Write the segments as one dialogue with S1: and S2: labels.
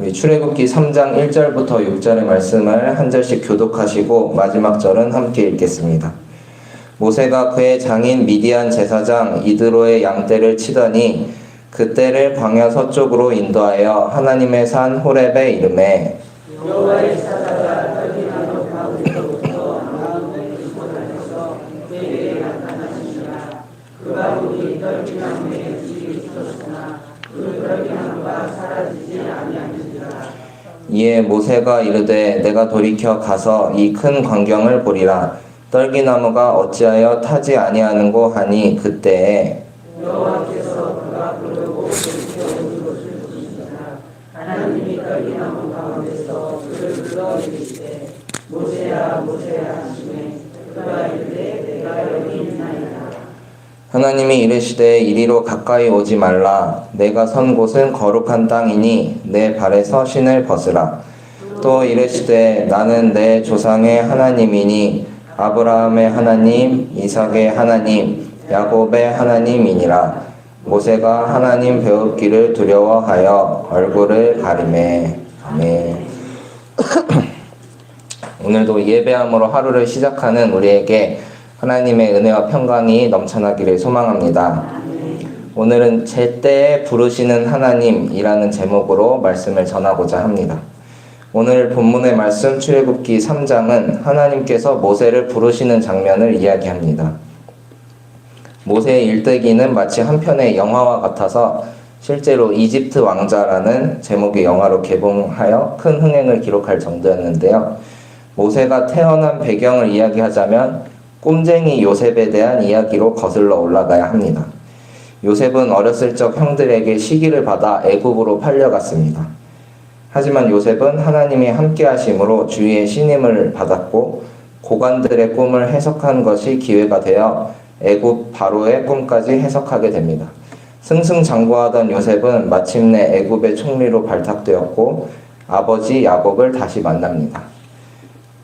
S1: 우리 출애굽기 3장 1절부터 6절의 말씀을 한 절씩 교독하시고 마지막 절은 함께 읽겠습니다. 모세가 그의 장인 미디안 제사장 이드로의 양떼를 치더니 그 떼를 광야 서쪽으로 인도하여 하나님의 산 호렙에 이르매
S2: 여호와의 사자가 떨기나무 가운데로부터 마음에 기뻐하셔서 그에게 나타나시니라. 그 가루이 떨기나무에 길이 있었으나 그 떨기나무가 사라지지 아니하니라.
S1: 이에 모세가 이르되 내가 돌이켜 가서 이 큰 광경을 보리라. 떨기나무가 어찌하여 타지 아니하는고 하니 그때에
S2: 여호와께서 그가 부르고 돌이켜 온 것을 보시니라. 하나님이 떨기나무 가운데서 그를 불러 이르시되 모세야 모세야 하시매 그가 이르되 내가 여기 있나이다.
S1: 하나님이 이르시되 이리로 가까이 오지 말라. 내가 선 곳은 거룩한 땅이니 내 발에서 신을 벗으라. 또 이르시되 나는 내 조상의 하나님이니 아브라함의 하나님, 이삭의 하나님, 야곱의 하나님이니라. 모세가 하나님 배우기를 두려워하여 얼굴을 가리매. 아멘. 오늘도 예배함으로 하루를 시작하는 우리에게 하나님의 은혜와 평강이 넘쳐나기를 소망합니다. 오늘은 제때에 부르시는 하나님이라는 제목으로 말씀을 전하고자 합니다. 오늘 본문의 말씀 출애굽기 3장은 하나님께서 모세를 부르시는 장면을 이야기합니다. 모세의 일대기는 마치 한 편의 영화와 같아서 실제로 이집트 왕자라는 제목의 영화로 개봉하여 큰 흥행을 기록할 정도였는데요. 모세가 태어난 배경을 이야기하자면 꼼쟁이 요셉에 대한 이야기로 거슬러 올라가야 합니다. 요셉은 어렸을 적 형들에게 시기를 받아 애굽으로 팔려갔습니다. 하지만 요셉은 하나님이 함께 하심으로 주위의 신임을 받았고 고관들의 꿈을 해석한 것이 기회가 되어 애굽 바로의 꿈까지 해석하게 됩니다. 승승장구하던 요셉은 마침내 애굽의 총리로 발탁되었고 아버지 야곱을 다시 만납니다.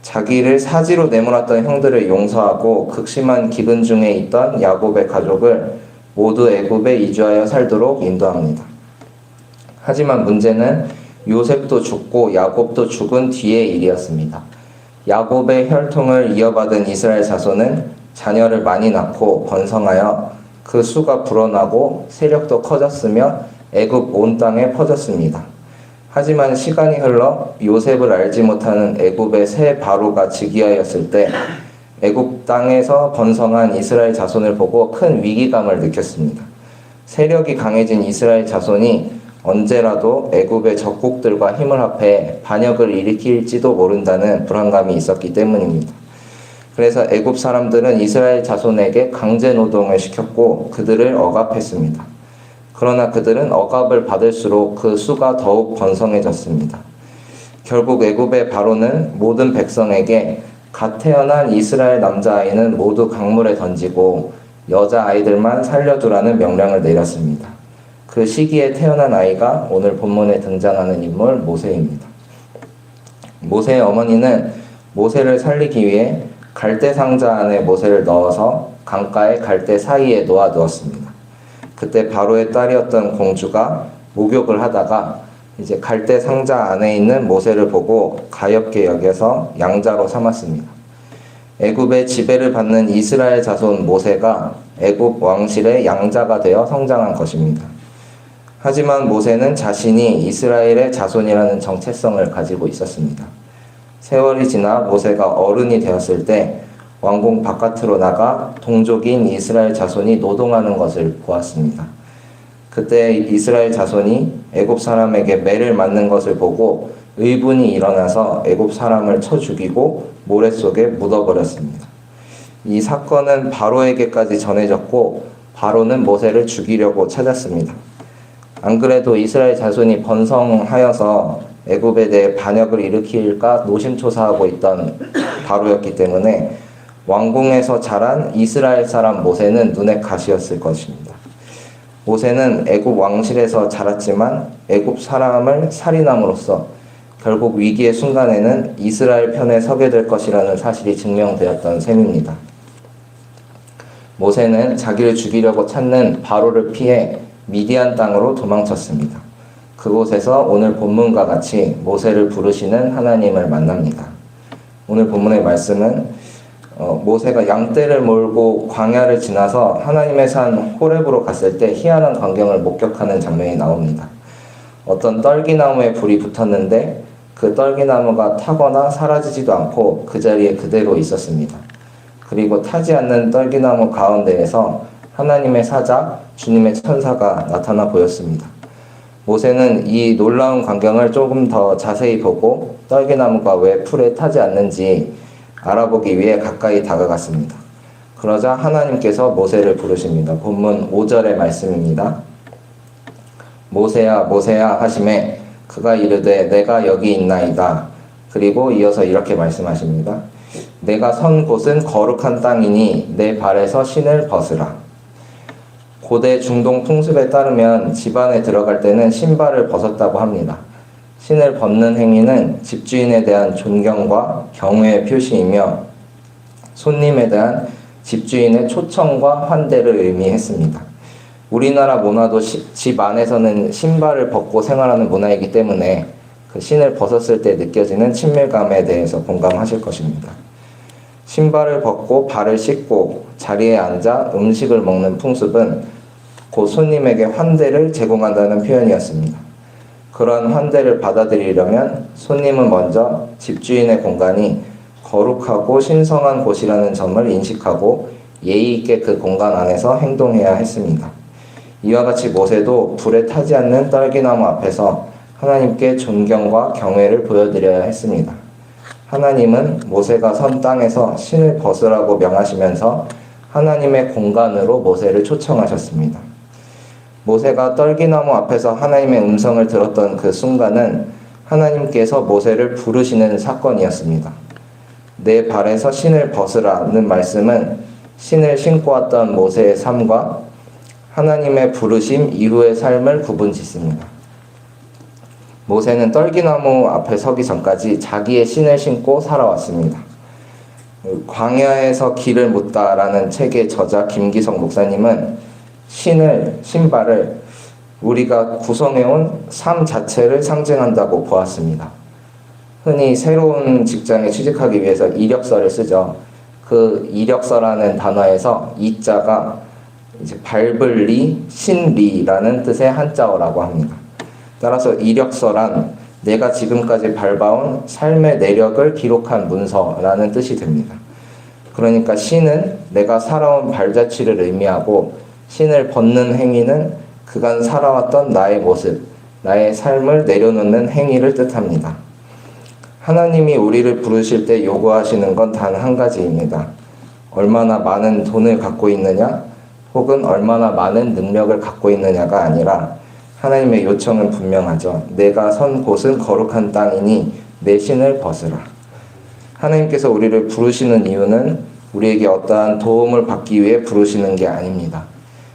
S1: 자기를 사지로 내몰았던 형들을 용서하고 극심한 기근 중에 있던 야곱의 가족을 모두 애굽에 이주하여 살도록 인도합니다. 하지만 문제는 요셉도 죽고 야곱도 죽은 뒤의 일이었습니다. 야곱의 혈통을 이어받은 이스라엘 자손은 자녀를 많이 낳고 번성하여 그 수가 불어나고 세력도 커졌으며 애굽 온 땅에 퍼졌습니다. 하지만 시간이 흘러 요셉을 알지 못하는 애굽의 새 바로가 즉위하였을 때 애굽 땅에서 번성한 이스라엘 자손을 보고 큰 위기감을 느꼈습니다. 세력이 강해진 이스라엘 자손이 언제라도 애굽의 적국들과 힘을 합해 반역을 일으킬지도 모른다는 불안감이 있었기 때문입니다. 그래서 애굽 사람들은 이스라엘 자손에게 강제 노동을 시켰고 그들을 억압했습니다. 그러나 그들은 억압을 받을수록 그 수가 더욱 번성해졌습니다. 결국 애굽의 바로는 모든 백성에게 갓 태어난 이스라엘 남자아이는 모두 강물에 던지고 여자아이들만 살려두라는 명령을 내렸습니다. 그 시기에 태어난 아이가 오늘 본문에 등장하는 인물 모세입니다. 모세의 어머니는 모세를 살리기 위해 갈대 상자 안에 모세를 넣어서 강가의 갈대 사이에 놓아두었습니다. 그때 바로의 딸이었던 공주가 목욕을 하다가 이제 갈대 상자 안에 있는 모세를 보고 가엾게 여겨서 양자로 삼았습니다. 애굽의 지배를 받는 이스라엘 자손 모세가 애굽 왕실의 양자가 되어 성장한 것입니다. 하지만 모세는 자신이 이스라엘의 자손이라는 정체성을 가지고 있었습니다. 세월이 지나 모세가 어른이 되었을 때 왕궁 바깥으로 나가 동족인 이스라엘 자손이 노동하는 것을 보았습니다. 그때 이스라엘 자손이 애굽 사람에게 매를 맞는 것을 보고 의분이 일어나서 애굽 사람을 쳐 죽이고 모래 속에 묻어버렸습니다. 이 사건은 바로에게까지 전해졌고 바로는 모세를 죽이려고 찾았습니다. 안 그래도 이스라엘 자손이 번성하여서 애굽에 대해 반역을 일으킬까 노심초사하고 있던 바로였기 때문에 왕궁에서 자란 이스라엘 사람 모세는 눈에 가시였을 것입니다. 모세는 애굽 왕실에서 자랐지만 애굽 사람을 살인함으로써 결국 위기의 순간에는 이스라엘 편에 서게 될 것이라는 사실이 증명되었던 셈입니다. 모세는 자기를 죽이려고 찾는 바로를 피해 미디안 땅으로 도망쳤습니다. 그곳에서 오늘 본문과 같이 모세를 부르시는 하나님을 만납니다. 오늘 본문의 말씀은 모세가 양떼를 몰고 광야를 지나서 하나님의 산 호렙으로 갔을 때 희한한 광경을 목격하는 장면이 나옵니다. 어떤 떨기나무에 불이 붙었는데 그 떨기나무가 타거나 사라지지도 않고 그 자리에 그대로 있었습니다. 그리고 타지 않는 떨기나무 가운데에서 하나님의 사자, 주님의 천사가 나타나 보였습니다. 모세는 이 놀라운 광경을 조금 더 자세히 보고 떨기나무가 왜 풀에 타지 않는지 알아보기 위해 가까이 다가갔습니다. 그러자 하나님께서 모세를 부르십니다. 본문 5절의 말씀입니다. 모세야 모세야 하시매 그가 이르되 내가 여기 있나이다. 그리고 이어서 이렇게 말씀하십니다. 내가 선 곳은 거룩한 땅이니 내 발에서 신을 벗으라. 고대 중동 풍습에 따르면 집안에 들어갈 때는 신발을 벗었다고 합니다. 신을 벗는 행위는 집주인에 대한 존경과 경외의 표시이며 손님에 대한 집주인의 초청과 환대를 의미했습니다. 우리나라 문화도 집 안에서는 신발을 벗고 생활하는 문화이기 때문에 그 신을 벗었을 때 느껴지는 친밀감에 대해서 공감하실 것입니다. 신발을 벗고 발을 씻고 자리에 앉아 음식을 먹는 풍습은 곧 손님에게 환대를 제공한다는 표현이었습니다. 그러한 환대를 받아들이려면 손님은 먼저 집주인의 공간이 거룩하고 신성한 곳이라는 점을 인식하고 예의 있게 그 공간 안에서 행동해야 했습니다. 이와 같이 모세도 불에 타지 않는 떨기나무 앞에서 하나님께 존경과 경외를 보여드려야 했습니다. 하나님은 모세가 선 땅에서 신을 벗으라고 명하시면서 하나님의 공간으로 모세를 초청하셨습니다. 모세가 떨기나무 앞에서 하나님의 음성을 들었던 그 순간은 하나님께서 모세를 부르시는 사건이었습니다. 내 발에서 신을 벗으라는 말씀은 신을 신고 왔던 모세의 삶과 하나님의 부르심 이후의 삶을 구분짓습니다. 모세는 떨기나무 앞에 서기 전까지 자기의 신을 신고 살아왔습니다. 광야에서 길을 묻다라는 책의 저자 김기성 목사님은 신발을 우리가 구성해온 삶 자체를 상징한다고 보았습니다. 흔히 새로운 직장에 취직하기 위해서 이력서를 쓰죠. 그 이력서라는 단어에서 이자가 이제 밟을리, 신리라는 뜻의 한자어라고 합니다. 따라서 이력서란 내가 지금까지 밟아온 삶의 내력을 기록한 문서라는 뜻이 됩니다. 그러니까 신은 내가 살아온 발자취를 의미하고 신을 벗는 행위는 그간 살아왔던 나의 모습, 나의 삶을 내려놓는 행위를 뜻합니다. 하나님이 우리를 부르실 때 요구하시는 건 단 한 가지입니다. 얼마나 많은 돈을 갖고 있느냐, 혹은 얼마나 많은 능력을 갖고 있느냐가 아니라 하나님의 요청은 분명하죠. 내가 선 곳은 거룩한 땅이니 내 신을 벗으라. 하나님께서 우리를 부르시는 이유는 우리에게 어떠한 도움을 받기 위해 부르시는 게 아닙니다.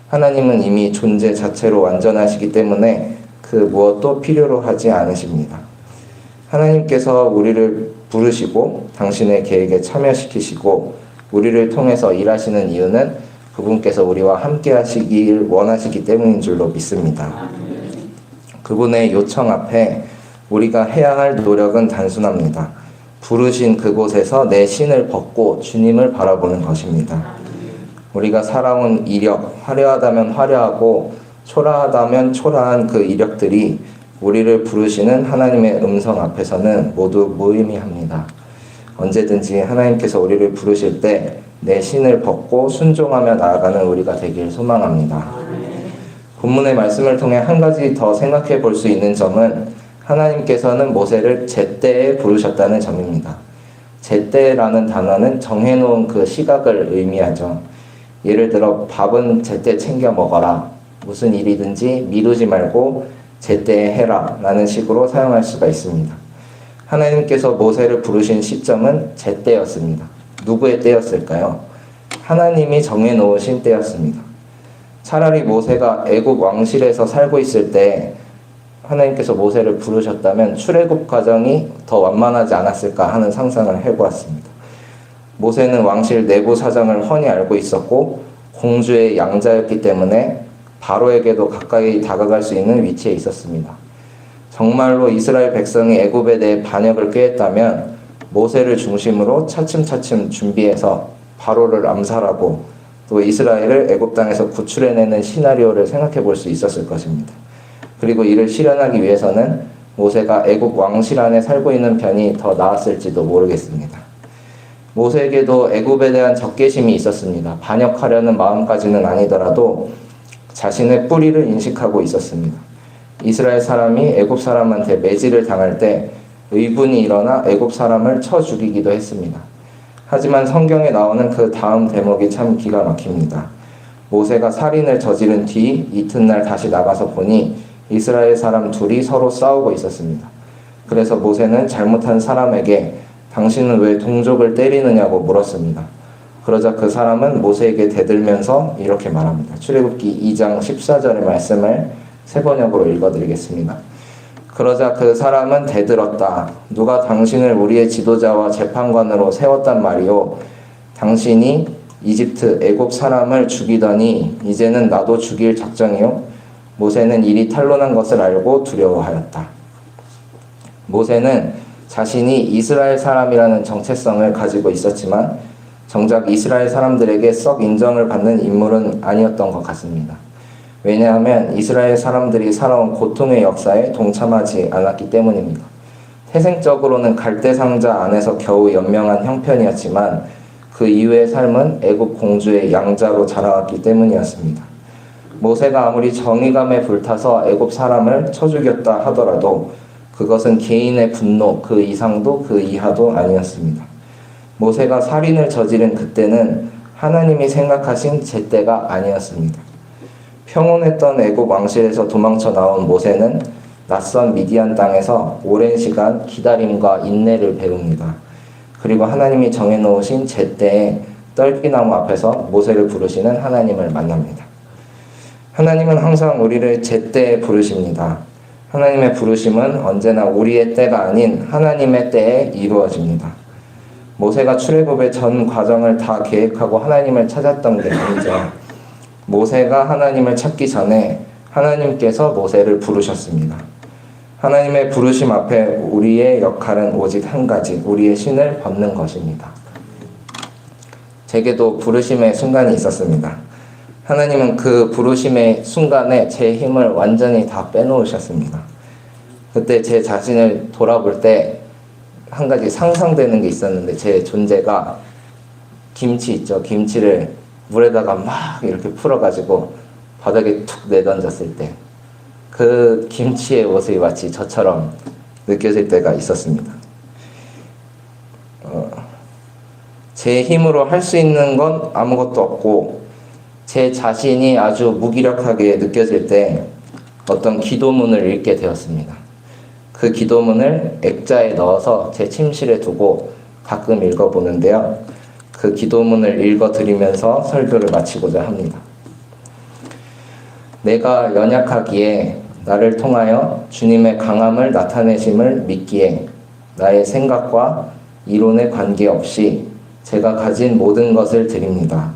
S1: 하나님은 이미 존재 자체로 완전하시기 때문에 그 무엇도 필요로 하지 않으십니다. 하나님께서 우리를 부르시고 당신의 계획에 참여시키시고 우리를 통해서 일하시는 이유는 그분께서 우리와 함께 하시길 원하시기 때문인 줄로 믿습니다. 그분의 요청 앞에 우리가 해야 할 노력은 단순합니다. 부르신 그곳에서 내 신을 벗고 주님을 바라보는 것입니다. 우리가 살아온 이력, 화려하다면 화려하고 초라하다면 초라한 그 이력들이 우리를 부르시는 하나님의 음성 앞에서는 모두 무의미합니다. 언제든지 하나님께서 우리를 부르실 때 내 신을 벗고 순종하며 나아가는 우리가 되길 소망합니다. 본문의 말씀을 통해 한 가지 더 생각해 볼 수 있는 점은 하나님께서는 모세를 제때에 부르셨다는 점입니다. 제때라는 단어는 정해놓은 그 시각을 의미하죠. 예를 들어 밥은 제때 챙겨 먹어라. 무슨 일이든지 미루지 말고 제때에 해라 라는 식으로 사용할 수가 있습니다. 하나님께서 모세를 부르신 시점은 제때였습니다. 누구의 때였을까요? 하나님이 정해놓으신 때였습니다. 차라리 모세가 애굽 왕실에서 살고 있을 때 하나님께서 모세를 부르셨다면 출애굽 과정이 더 완만하지 않았을까 하는 상상을 해보았습니다. 모세는 왕실 내부 사정을 훤히 알고 있었고 공주의 양자였기 때문에 바로에게도 가까이 다가갈 수 있는 위치에 있었습니다. 정말로 이스라엘 백성이 애굽에 대해 반역을 꾀했다면 모세를 중심으로 차츰차츰 준비해서 바로를 암살하고 또 이스라엘을 애굽 땅에서 구출해내는 시나리오를 생각해 볼 수 있었을 것입니다. 그리고 이를 실현하기 위해서는 모세가 애굽 왕실 안에 살고 있는 편이 더 나았을지도 모르겠습니다. 모세에게도 애굽에 대한 적개심이 있었습니다. 반역하려는 마음까지는 아니더라도 자신의 뿌리를 인식하고 있었습니다. 이스라엘 사람이 애굽 사람한테 매질을 당할 때 의분이 일어나 애굽 사람을 쳐 죽이기도 했습니다. 하지만 성경에 나오는 그 다음 대목이 참 기가 막힙니다. 모세가 살인을 저지른 뒤 이튿날 다시 나가서 보니 이스라엘 사람 둘이 서로 싸우고 있었습니다. 그래서 모세는 잘못한 사람에게 당신은 왜 동족을 때리느냐고 물었습니다. 그러자 그 사람은 모세에게 대들면서 이렇게 말합니다. 출애굽기 2장 14절의 말씀을 세 번역으로 읽어드리겠습니다. 그러자 그 사람은 대들었다. 누가 당신을 우리의 지도자와 재판관으로 세웠단 말이오. 당신이 이집트 애굽 사람을 죽이더니 이제는 나도 죽일 작정이요. 모세는 일이 탄로난 것을 알고 두려워하였다. 모세는 자신이 이스라엘 사람이라는 정체성을 가지고 있었지만 정작 이스라엘 사람들에게 썩 인정을 받는 인물은 아니었던 것 같습니다. 왜냐하면 이스라엘 사람들이 살아온 고통의 역사에 동참하지 않았기 때문입니다. 태생적으로는 갈대상자 안에서 겨우 연명한 형편이었지만 그 이후의 삶은 애굽 공주의 양자로 자라왔기 때문이었습니다. 모세가 아무리 정의감에 불타서 애굽 사람을 쳐 죽였다 하더라도 그것은 개인의 분노 그 이상도 그 이하도 아니었습니다. 모세가 살인을 저지른 그때는 하나님이 생각하신 제때가 아니었습니다. 평온했던 애굽 왕실에서 도망쳐 나온 모세는 낯선 미디안 땅에서 오랜 시간 기다림과 인내를 배웁니다. 그리고 하나님이 정해놓으신 제때에 떨기나무 앞에서 모세를 부르시는 하나님을 만납니다. 하나님은 항상 우리를 제때에 부르십니다. 하나님의 부르심은 언제나 우리의 때가 아닌 하나님의 때에 이루어집니다. 모세가 출애굽의 전 과정을 다 계획하고 하나님을 찾았던 게 아니죠. 모세가 하나님을 찾기 전에 하나님께서 모세를 부르셨습니다. 하나님의 부르심 앞에 우리의 역할은 오직 한 가지, 우리의 신을 벗는 것입니다. 제게도 부르심의 순간이 있었습니다. 하나님은 그 부르심의 순간에 제 힘을 완전히 다 빼놓으셨습니다. 그때 제 자신을 돌아볼 때 한 가지 상상되는 게 있었는데 제 존재가 김치 있죠. 김치를 물에다가 막 이렇게 풀어가지고 바닥에 툭 내던졌을 때 그 김치의 모습이 마치 저처럼 느껴질 때가 있었습니다. 제 힘으로 할 수 있는 건 아무것도 없고 제 자신이 아주 무기력하게 느껴질 때 어떤 기도문을 읽게 되었습니다. 그 기도문을 액자에 넣어서 제 침실에 두고 가끔 읽어보는데요. 그 기도문을 읽어드리면서 설교를 마치고자 합니다. 내가 연약하기에 나를 통하여 주님의 강함을 나타내심을 믿기에 나의 생각과 이론에 관계없이 제가 가진 모든 것을 드립니다.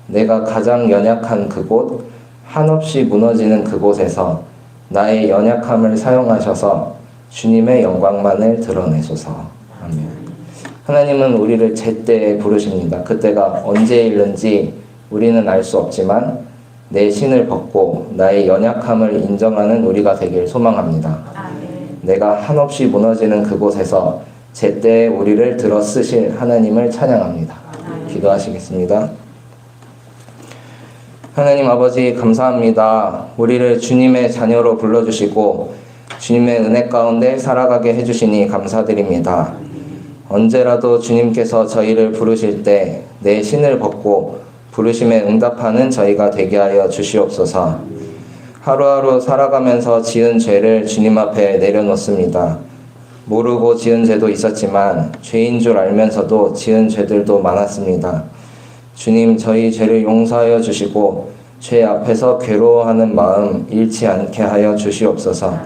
S1: 내가 가장 연약한 그곳, 한없이 무너지는 그곳에서 나의 연약함을 사용하셔서 주님의 영광만을 드러내소서. 아멘. 하나님은 우리를 제때에 부르십니다. 그때가 언제일는지 우리는 알 수 없지만 내 신을 벗고 나의 연약함을 인정하는 우리가 되길 소망합니다. 아멘. 내가 한없이 무너지는 그곳에서 제때에 우리를 들어 쓰실 하나님을 찬양합니다. 아멘. 기도하시겠습니다. 하나님 아버지 감사합니다. 우리를 주님의 자녀로 불러주시고 주님의 은혜 가운데 살아가게 해주시니 감사드립니다. 언제라도 주님께서 저희를 부르실 때 내 신을 벗고 부르심에 응답하는 저희가 되게 하여 주시옵소서. 하루하루 살아가면서 지은 죄를 주님 앞에 내려놓습니다. 모르고 지은 죄도 있었지만 죄인 줄 알면서도 지은 죄들도 많았습니다. 주님, 저희 죄를 용서하여 주시고 죄 앞에서 괴로워하는 마음 잃지 않게 하여 주시옵소서.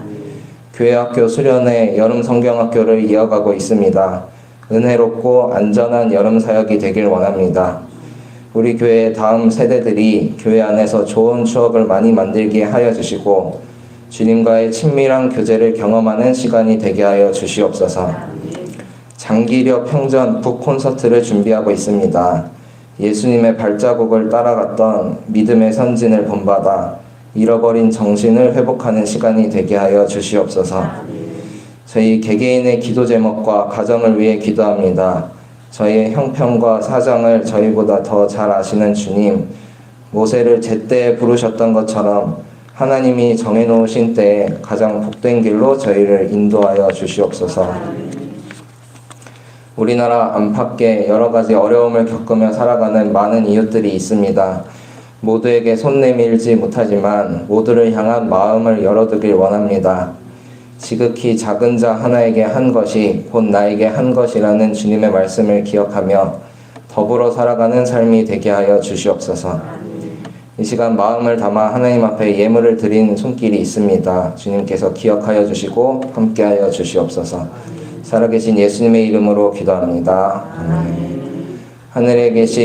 S1: 교회학교 수련회 여름 성경학교를 이어가고 있습니다. 은혜롭고 안전한 여름 사역이 되길 원합니다. 우리 교회의 다음 세대들이 교회 안에서 좋은 추억을 많이 만들게 하여 주시고 주님과의 친밀한 교제를 경험하는 시간이 되게 하여 주시옵소서. 장기력 평전 북 콘서트를 준비하고 있습니다. 예수님의 발자국을 따라갔던 믿음의 선진을 본받아 잃어버린 정신을 회복하는 시간이 되게 하여 주시옵소서. 저희 개개인의 기도 제목과 가정을 위해 기도합니다. 저희의 형편과 사정을 저희보다 더 잘 아시는 주님, 모세를 제때에 부르셨던 것처럼 하나님이 정해놓으신 때에 가장 복된 길로 저희를 인도하여 주시옵소서. 우리나라 안팎에 여러 가지 어려움을 겪으며 살아가는 많은 이웃들이 있습니다. 모두에게 손 내밀지 못하지만 모두를 향한 마음을 열어두길 원합니다. 지극히 작은 자 하나에게 한 것이 곧 나에게 한 것이라는 주님의 말씀을 기억하며 더불어 살아가는 삶이 되게 하여 주시옵소서. 이 시간 마음을 담아 하나님 앞에 예물을 드린 손길이 있습니다. 주님께서 기억하여 주시고 함께하여 주시옵소서. 살아계신 예수님의 이름으로 기도합니다. 아멘. 하늘에 계신